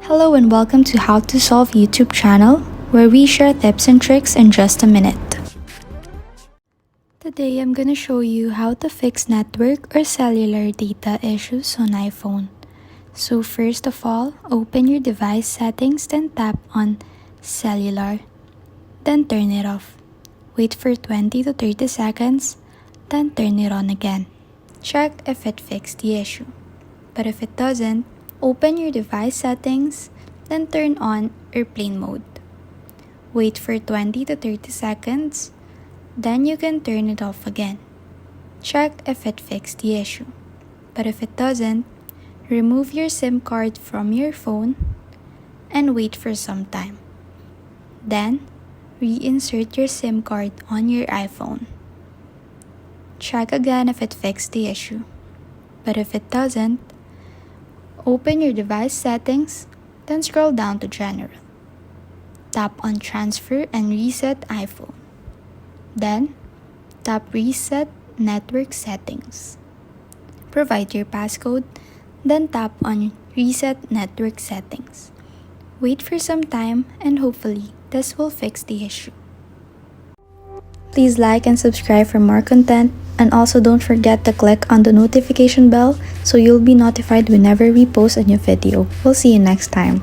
Hello and welcome to How to Solve YouTube channel, where we share tips and tricks in just a minute. Today I'm gonna show you how to fix network or cellular data issues on iPhone. So first of all, open your device settings, then tap on Cellular, then turn it off. Wait for 20 to 30 seconds, then turn it on again. Check if it fixed the issue. But if it doesn't, open your device settings, then turn on airplane mode. Wait for 20 to 30 seconds, then you can turn it off again. Check if it fixed the issue. But if it doesn't, remove your SIM card from your phone and wait for some time. Then, reinsert your SIM card on your iPhone. Check again if it fixed the issue. But if it doesn't, open your device settings, then scroll down to General. Tap on Transfer and Reset iPhone. Then, tap Reset Network Settings. Provide your passcode, then tap on Reset Network Settings. Wait for some time and hopefully this will fix the issue. Please like and subscribe for more content, and also don't forget to click on the notification bell so you'll be notified whenever we post a new video. We'll see you next time.